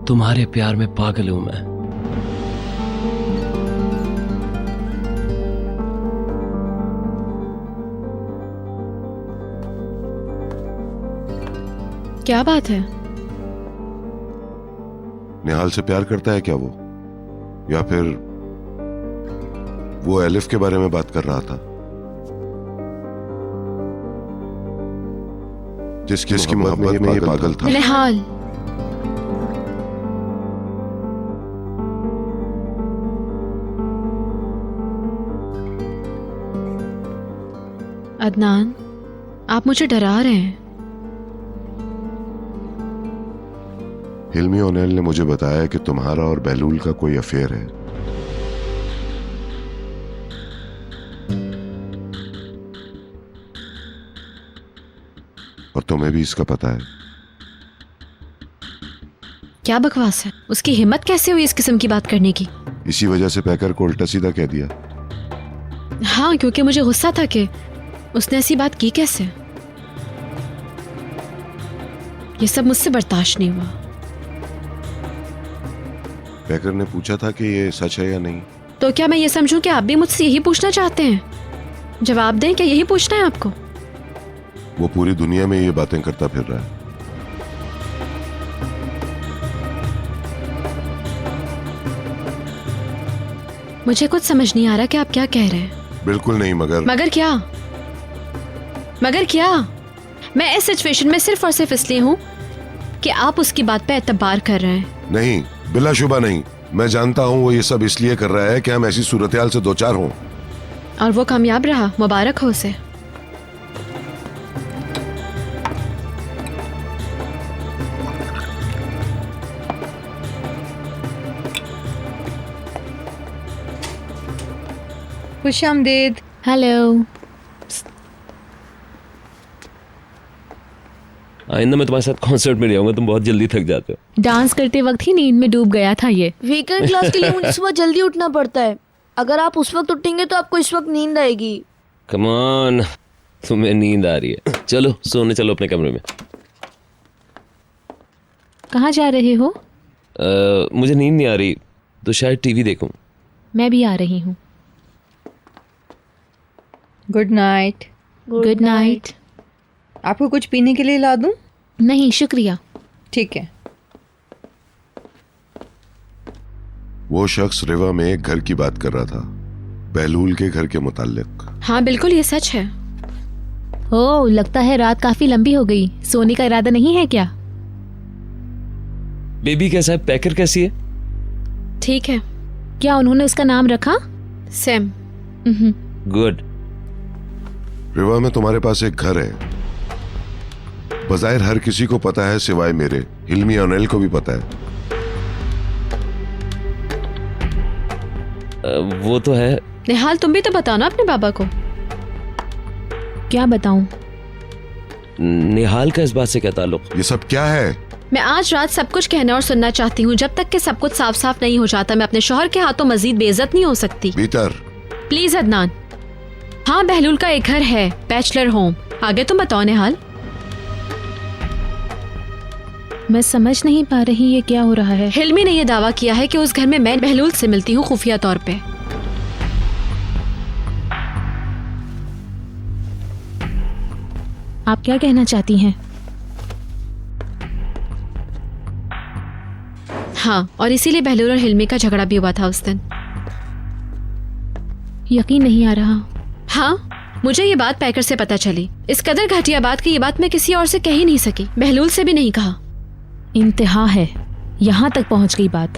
तुम्हारे प्यार में पागल हूं मैं। क्या बात है? निहाल से प्यार करता है क्या वो? या फिर वो एलिफ के बारे में बात कर रहा था, जिसकी मोहब्बत में ये पागल था। निहाल, अदनान, आप मुझे डरा रहे हैं। हिल्मी ओनेल ने मुझे बताया कि तुम्हारा और बेलूल का कोई अफेयर है। और तुम्हें भी इसका पता है। क्या बकवास है? उसकी हिम्मत कैसे हुई इस किस्म की बात करने की? इसी वजह से पैकर को उल्टा सीधा कह दिया। हाँ, क्योंकि मुझे गुस्सा था कि उसने ऐसी बात की कैसे। ये सब मुझसे बर्दाश्त नहीं हुआ। पैकर ने पूछा था कि ये सच है या नहीं। तो क्या मैं ये समझूं कि आप भी मुझसे यही पूछना चाहते हैं? जवाब दें, क्या यही पूछना है आपको? वो पूरी दुनिया में ये बातें करता फिर रहा है। मुझे कुछ समझ नहीं आ रहा कि आप क्या कह रहे हैं। बिल्कुल नहीं। मगर क्या? मगर क्या? मैं इस सिचुएशन में सिर्फ और सिर्फ इसलिए हूं कि आप उसकी बात पे एतबार कर रहे हैं। नहीं, बिलाशुबा नहीं। मैं जानता हूँ वो ये सब इसलिए कर रहा है कि हम ऐसी सूरत-हाल से दो चार हों। और वो कामयाब रहा, मुबारक हो उसे। खुशामदीद। हेलो। आइंदा मैं तुम्हारे साथ कॉन्सर्ट में जाऊंगा, तुम बहुत जल्दी थक जाते हो। डांस करते वक्त ही नींद में डूब गया था ये। वीकेंड क्लास के लिए मुझे सुबह जल्दी उठना पड़ता है। अगर आप उस वक्त उठेंगे तो आपको इस वक्त नींद आएगी। कम ऑन, तुम्हें नींद आ रही है। चलो सोने चलो अपने कमरे में। कहाँ जा रहे हो? मुझे नींद नहीं आ रही तो शायद टीवी देखूं। मैं भी आ रही हूँ। Good night. Good night. आपको कुछ पीने के लिए ला दूं? नहीं शुक्रिया। ठीक है। वो शख्स रिवा में एक घर की बात कर रहा था, बहलूल के घर के मुताल्लिक। हाँ बिल्कुल, ये सच है। ओह, लगता है रात काफी लंबी हो गई। सोने का इरादा नहीं है क्या? बेबी कैसा है? पैकर कैसी है? ठीक है। क्या उन्होंने उसका नाम रखा? सैम। गुड। रिवा में तुम्हारे पास एक घर है। बज़ाहिर हर किसी को पता है सिवाय मेरे। हिल्मी और अनिल को भी पता है। वो तो है। निहाल, तुम भी तो बताओ ना अपने बाबा को। क्या बताऊं? निहाल का इस बात से क्या ताल्लुक? ये सब क्या है? मैं आज रात सब कुछ कहना और सुनना चाहती हूँ। जब तक कि सब कुछ साफ साफ नहीं हो जाता, मैं अपने शौहर के हाथों मजीद बेइज्जत नहीं हो सकती। भीतर। प्लीज अदनान। हाँ, बहलूल का एक घर है, बैचलर होम। आगे तुम बताओ निहाल। मैं समझ नहीं पा रही ये क्या हो रहा है। हिल्मी ने यह दावा किया है कि उस घर में मैं बहलूल से मिलती हूँ खुफिया तौर पे। आप क्या कहना चाहती हैं? हाँ, और इसीलिए बहलूल और हिल्मी का झगड़ा भी हुआ था उस दिन। यकीन नहीं आ रहा। हाँ, मुझे ये बात पैकर से पता चली। इस कदर घटिया बात की ये बात मैं किसी और से कह ही नहीं सकी, बहलूल से भी नहीं कहा। इंतहा है, यहाँ तक पहुँच गई बात।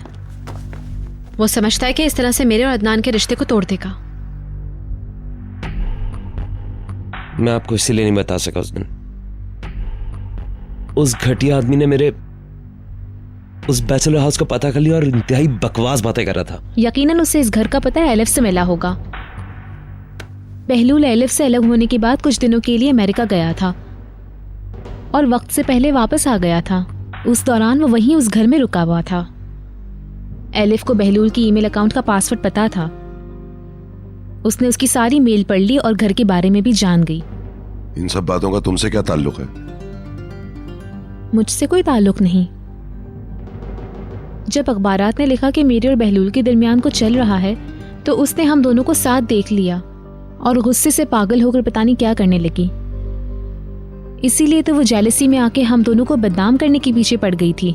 वो समझता है कि इस तरह से मेरे और अदनान के रिश्ते को तोड़ देगा। मैं आपको इसीलिए नहीं बता सका उस दिन। उस घटिया आदमी ने मेरे उस बैचलर हाउस को पता कर लिया और इंतहाई बकवास बातें कर रहा था। यकीनन उसे इस घर का पता एलिफ से मिला होगा। बहलूल एलिफ से अलग होने के बाद कुछ दिनों के लिए अमेरिका गया था और वक्त से पहले वापस आ गया था। उस दौरान वो वहीं उस घर में रुका हुआ था। एलिफ को बहलूल की ईमेल अकाउंट का पासवर्ड पता था। उसने उसकी सारी मेल पढ़ ली और घर के बारे में भी जान गई। इन सब बातों का तुमसे क्या ताल्लुक है? मुझसे कोई ताल्लुक नहीं। जब अखबारात ने लिखा कि मेरे और बहलूल के दरमियान कुछ चल रहा है तो उसने हम दोनों को साथ देख लिया और गुस्से से पागल होकर पता नहीं क्या करने लगी। इसीलिए तो वो जेलसी में आके हम दोनों को बदनाम करने के पीछे पड़ गई थी।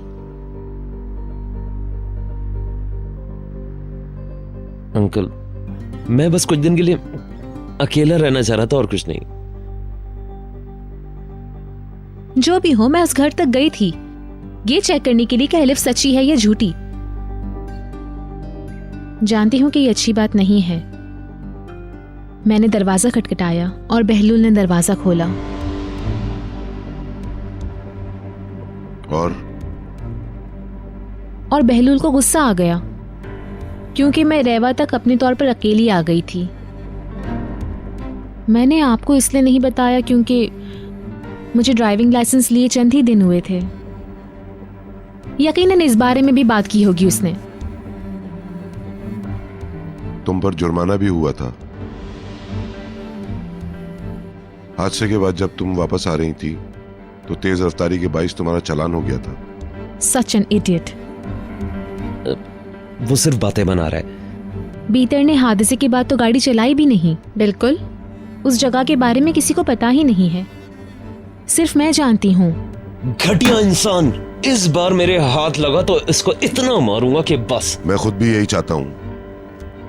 अंकल, मैं बस कुछ दिन के लिए अकेला रहना चाह रहा था और कुछ नहीं। जो भी हो, मैं उस घर तक गई थी ये चेक करने के लिए कि एलिफ सच्ची है या झूठी। जानती हूं कि ये अच्छी बात नहीं है। मैंने दरवाजा खटखटाया और बहलूल ने दरवाजा खोला। और बहलूल को गुस्सा आ गया क्योंकि मैं रेवा तक अपने तौर पर अकेली आ गई थी। मैंने आपको इसलिए नहीं बताया क्योंकि मुझे ड्राइविंग लाइसेंस लिए चंद ही दिन हुए थे। यकीनन इस बारे में भी बात की होगी उसने। तुम पर जुर्माना भी हुआ था। हादसे के बाद जब तुम वापस आ रही थी तो तेज रफ्तारी के बाइस तुम्हारा चालान हो गया था। Such an idiot. वो सिर्फ बातें बना रहा है। बीतर ने हादसे के बाद तो गाड़ी चलाई भी नहीं। बिल्कुल। उस जगह के बारे में किसी को पता ही नहीं है, सिर्फ मैं जानती हूँ। घटिया इंसान, इस बार मेरे हाथ लगा तो इसको इतना मारूंगा कि बस। मैं खुद भी यही चाहता हूँ,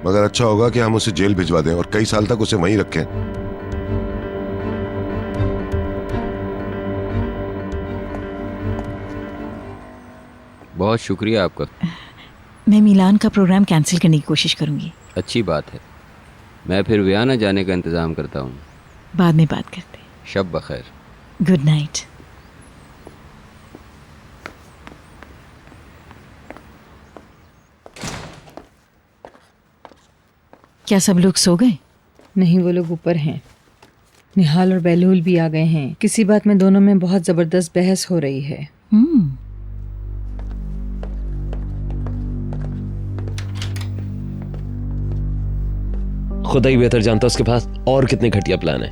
मगर अच्छा होगा कि हम उसे जेल भिजवा दें और कई साल तक उसे वहीं रखें। बहुत शुक्रिया आपका। मैं मिलान का प्रोग्राम कैंसिल करने की कोशिश करूंगी। अच्छी बात है। मैं फिर वियाना जाने का इंतज़ाम करता हूँ। बाद में बात करते हैं। शब बखैर। Good night. क्या सब लोग सो गए? नहीं, वो लोग ऊपर हैं। निहाल और बेलूल भी आ गए हैं। किसी बात में दोनों में बहुत जबरदस्त बहस हो रही है। खुदा ही बेहतर जानता उसके पास और कितने घटिया प्लान है,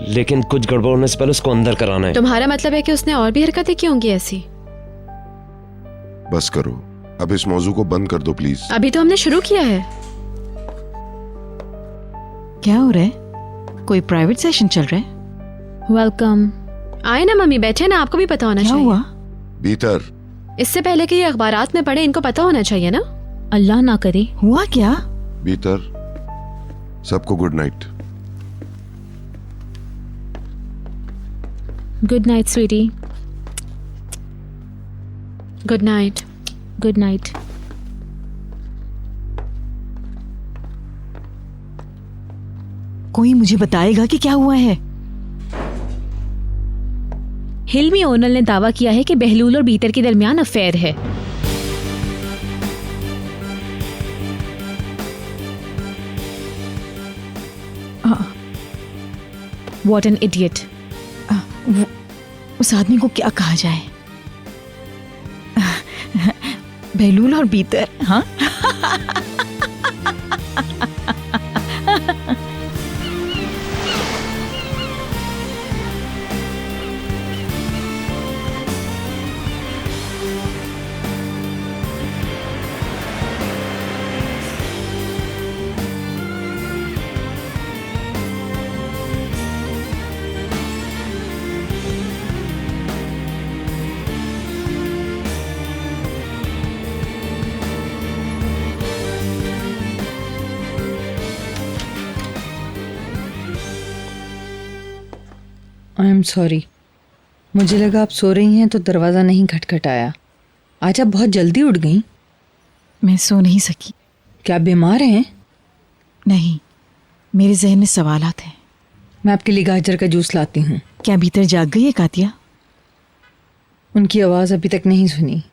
लेकिन कुछ गड़बड़ होने से पहले उसको अंदर कराना है। तुम्हारा मतलब है कि उसने और भी हरकतें की होंगी ऐसी? बस करो, अब इस मौजू को बंद कर दो प्लीज। अभी तो हमने शुरू किया है। क्या हो रहा है? कोई प्राइवेट सेशन चल रहा है? वेलकम। आए ना मम्मी, बैठे ना, आपको भी पता होना चाहिए। हुआ? भीतर। इससे पहले कि ये अखबारात में पढ़े, इनको पता होना चाहिए ना। अल्लाह ना करे। हुआ क्या? भीतर। सबको good night. Good night sweetie. Good night. Good night. कोई मुझे बताएगा कि क्या हुआ है? हिल्मी ओनल ने दावा किया है कि बहलूल और बीतर के दरमियान अफेयर है। What an idiot. उस आदमी को क्या कहा जाए? बहलूल और बीतर, हाँ? आई एम सॉरी, मुझे लगा आप सो रही हैं तो दरवाज़ा नहीं खटखटाया। आज आप बहुत जल्दी उठ गईं। मैं सो नहीं सकी। क्या आप बीमार हैं? नहीं, मेरे जहन में सवालात हैं। मैं आपके लिए गाजर का जूस लाती हूँ। क्या भीतर जाग गई है कातिया? उनकी आवाज़ अभी तक नहीं सुनी।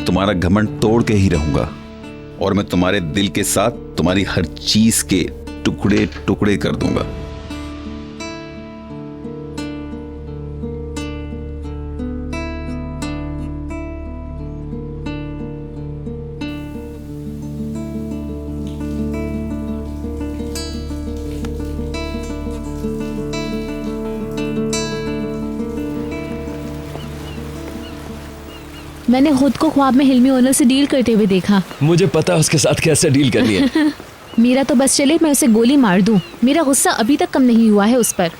तुम्हारा घमंड तोड़ के ही रहूंगा और मैं तुम्हारे दिल के साथ तुम्हारी हर चीज के टुकड़े टुकड़े कर दूंगा। मैंने खुद को ख्वाब में हिल्मी ओनल से डील करते हुए देखा। मुझे पता है उसके साथ कैसे डील करनी है। मेरा तो बस चले मैं उसे गोली मार दूं। मेरा गुस्सा अभी तक कम नहीं हुआ है उस पर।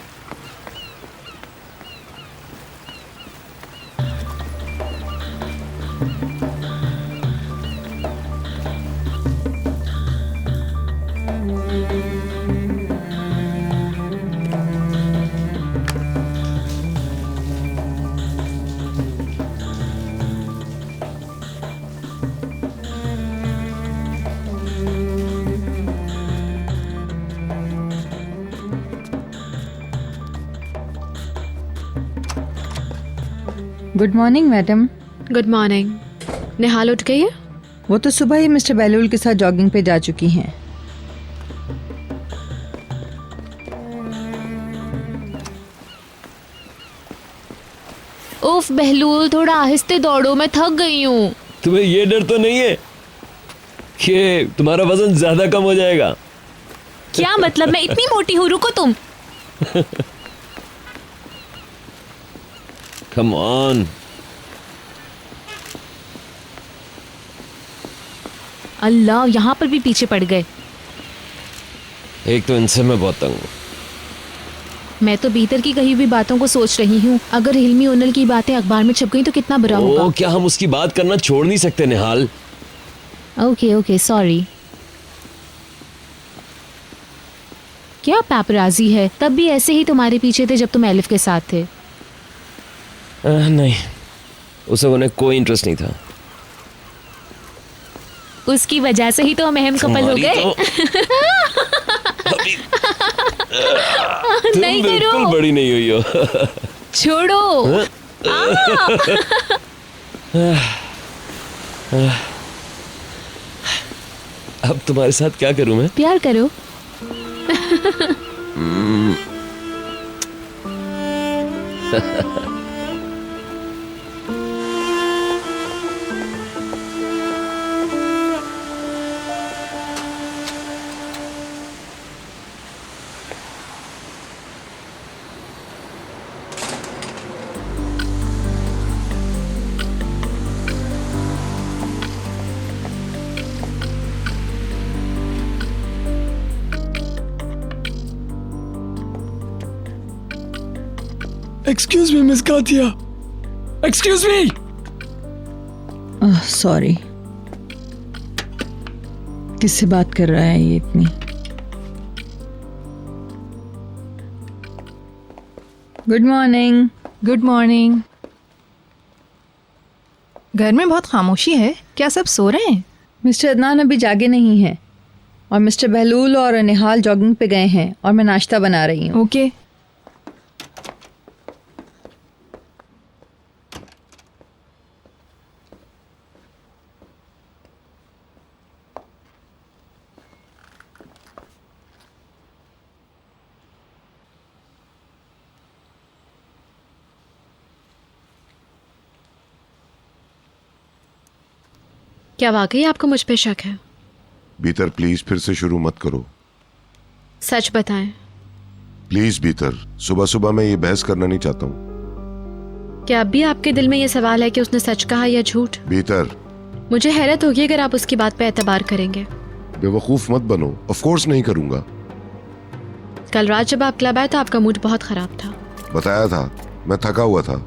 Good morning madam. Good morning. Nihal उठ गई है? वो तो सुबह ही मिस्टर बेलूल के साथ जॉगिंग पे जा चुकी हैं। उफ बहलूल, थोड़ा आहिस्ते दौड़ो, मैं थक गई हूँ। तुम्हें ये डर तो नहीं है कि तुम्हारा वजन ज्यादा कम हो जाएगा? क्या मतलब? मैं इतनी मोटी हूँ? रुको तुम। Come on. अल्लाह, यहाँ पर भी पीछे पड़ गए। एक तो इनसे मैं बहुत तंग हूँ। मैं तो भीतर की कही हुई बातों को सोच रही हूँ। अगर हिल्मी ओनल की बातें अखबार में छप गई तो कितना बुरा होगा। क्या हम उसकी बात करना छोड़ नहीं सकते निहाल? Okay sorry. क्या पैपराजी है? तब भी ऐसे ही तुम्हारे पीछे थे जब तुम एलिफ के साथ थे। नहीं, उसे उन्हें कोई इंटरेस्ट नहीं था। उसकी वजह से ही तो हम अहम कपल हो गए। तुम नहीं बिल्कुल करो। बड़ी नहीं हुई हो। छोड़ो। अब तुम्हारे साथ क्या करूं मैं? प्यार करो। Excuse me Miss Katya, excuse me. Sorry, किससे बात कर रहा है ये इतनी? Good morning. Good morning. घर में बहुत खामोशी है, क्या सब सो रहे हैं? मिस्टर अदनान अभी जागे नहीं हैं और मिस्टर बहलूल और निहाल जॉगिंग पे गए हैं और मैं नाश्ता बना रही हूँ। ओके। क्या वाकई आपको मुझ पे शक है? बीतर प्लीज फिर से शुरू मत करो। सच बताएं। प्लीज बीतर, सुबह सुबह मैं ये बहस करना नहीं चाहता हूँ। क्या अब भी आपके दिल में ये सवाल है कि उसने सच कहा या झूठ? बीतर, मुझे हैरत होगी अगर आप उसकी बात पे एतबार करेंगे। बेवकूफ मत बनो। ऑफ कोर्स नहीं करूंगा। कल रात जब आप क्लब आए तो आपका मूड बहुत खराब था। बताया था, मैं थका हुआ था।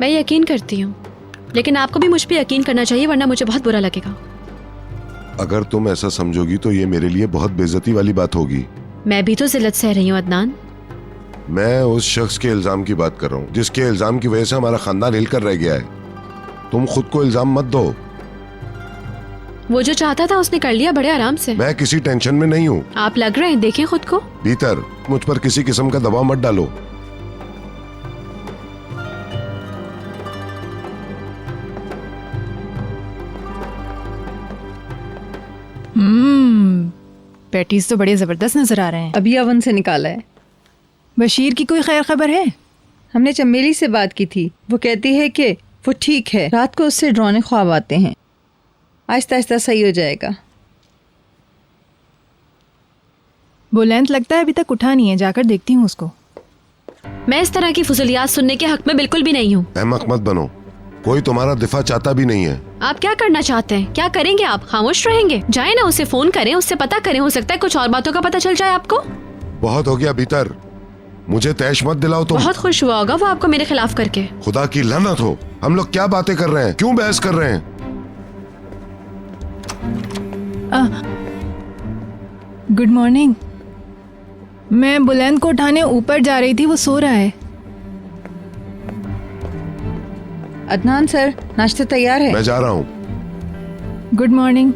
मैं यकीन करती हूँ, लेकिन आपको भी मुझ पे यकीन करना चाहिए वरना मुझे बहुत बुरा लगेगा। अगर तुम ऐसा समझोगी तो ये मेरे लिए बहुत बेइज्जती वाली बात होगी। मैं भी तो जिल्लत सह रही हूँ अदनान। मैं उस शख्स के इल्जाम की बात कर रहा हूँ जिसके इल्जाम की वजह से हमारा खानदान हिलकर रह गया है। तुम खुद को इल्जाम मत दो। वो जो चाहता था उसने कर लिया बड़े आराम से। मैं किसी टेंशन में नहीं हूँ। आप लग रहे हैं, देखें खुद को। भीतर, मुझ पर किसी किस्म का दबाव मत डालो। पैटीज तो बड़े जबरदस्त नजर आ रहे हैं। अभी ओवन से निकाला है। बशीर की कोई खैर खबर है? हमने चमेली से बात की थी, वो कहती है कि वो ठीक है। रात को उससे डरावने ख्वाब आते हैं, आहिस्ता आहिस्ता सही हो जाएगा। बुलंद लगता है अभी तक उठा नहीं है, जाकर देखती हूँ उसको। मैं इस तरह की फुजलियात सुनने के हक में बिल्कुल भी नहीं हूँ। अहमक मत बनो, कोई तुम्हारा दिफा चाहता भी नहीं है। आप क्या करना चाहते हैं? क्या करेंगे आप? खामोश रहेंगे? जाए ना, उसे फोन करें, उससे पता करें, हो सकता है कुछ और बातों का पता चल जाए आपको। बहुत हो गया भीतर, मुझे तैश मत दिलाओ तुम। बहुत खुश हुआ होगा वो आपको मेरे खिलाफ करके। खुदा की लानत हो, हम लोग क्या बातें कर रहे हैं, क्यों बहस कर रहे हैं? Good morning. मैं बुलंद को उठाने ऊपर जा रही थी, वो सो रहा है। अदनान सर, नाश्ता तैयार है। मैं जा रहा हूँ। Good morning.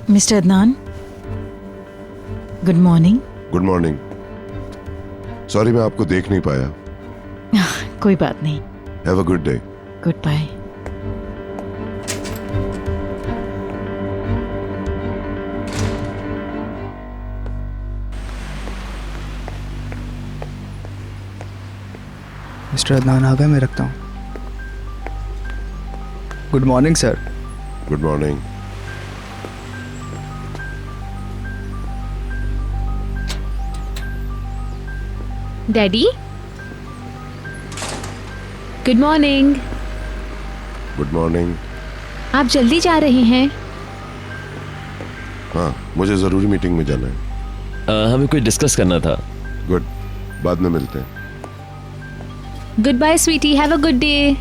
Mr Adnan, good morning. Good morning. Sorry मैं आपको देख नहीं पाया। कोई बात नहीं। Have a good day. Goodbye. Mr Adnan आ गए, मैं रखता हूँ। Good morning sir. Good morning. Daddy, good morning. Good morning. आप जल्दी जा रहे हैं? हाँ, मुझे जरूरी मीटिंग में जाना है। हमें कुछ डिस्कस करना था। गुड, बाद में मिलते हैं। Good bye sweetie, have a good day.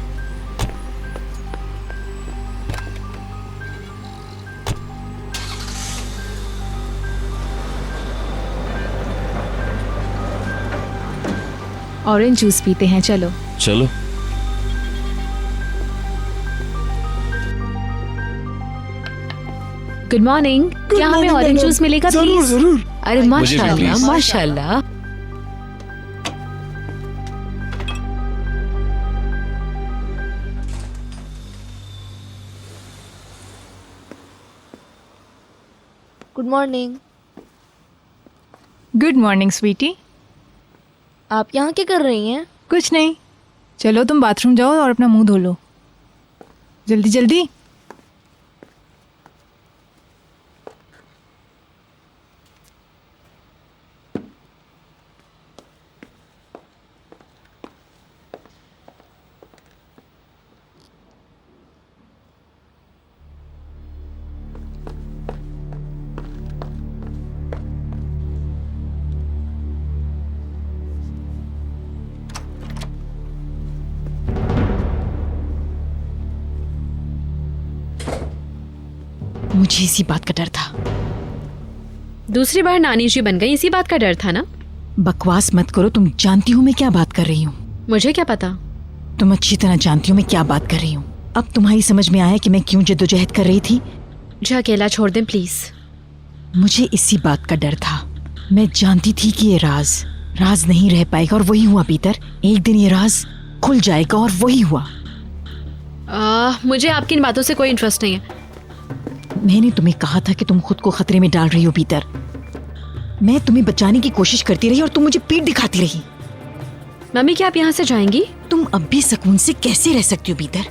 Orange juice पीते हैं, चलो। चलो। Good morning. क्या हमें ऑरेंज जूस मिलेगा प्लीज? जरूर। अरे माशाल्लाह माशाल्लाह। Good morning. Good morning sweetie. आप यहाँ क्या कर रही हैं? कुछ नहीं, चलो तुम बाथरूम जाओ और अपना मुंह धो लो, जल्दी जल्दी। मुझे इसी बात का डर था। दूसरी बार नानी जी बन गई, इसी बात का डर था ना? बकवास मत करो, तुम जानती हो मैं क्या बात कर रही हूँ। मुझे क्या पता? तुम अच्छी तरह जानती हो मैं क्या बात कर रही हूँ। अब तुम्हारी समझ में आया कि मैं क्यों जद्दोजहद कर रही थी। मुझे अकेला छोड़ दें प्लीज। मुझे इसी बात का डर था। मैं जानती थी कि ये राज नहीं रह पाएगा और वही हुआ पीटर। एक दिन ये राज खुल जाएगा और वही हुआ। मुझे आपकी इन बातों से कोई इंटरेस्ट नहीं है। मैंने तुम्हें कहा था कि तुम खुद को खतरे में डाल रही हो पीटर। मैं तुम्हें बचाने की कोशिश करती रही और तुम मुझे पीठ दिखाती रही। मम्मी, क्या आप यहाँ से जाएंगी? तुम अब भी सुकून से कैसे रह सकती हो पीटर?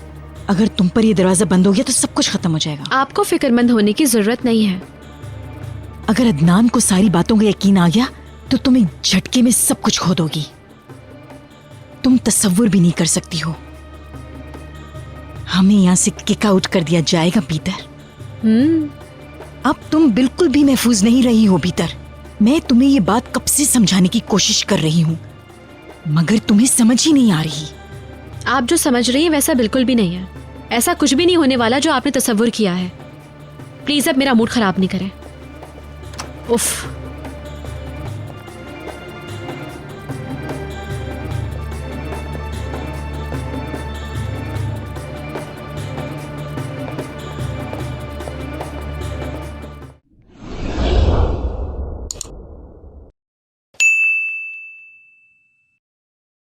अगर तुम पर ये दरवाजा बंद हो गया तो सब कुछ खत्म हो जाएगा। आपको फिक्रमंद होने की जरूरत नहीं है। अगर अदनान को सारी बातों का यकीन आ गया तो तुम एक झटके में सब कुछ खो दोगी। तुम तसव्वुर भी नहीं कर सकती हो। हमें यहाँ से किक आउट कर दिया जाएगा पीटर। अब तुम बिल्कुल भी महफूज नहीं रही हो पीटर। मैं तुम्हें ये बात कब से समझाने की कोशिश कर रही हूँ, मगर तुम्हें समझ ही नहीं आ रही। आप जो समझ रही हैं वैसा बिल्कुल भी नहीं है। ऐसा कुछ भी नहीं होने वाला जो आपने तसव्वुर किया है। प्लीज अब मेरा मूड खराब नहीं करें। उफ।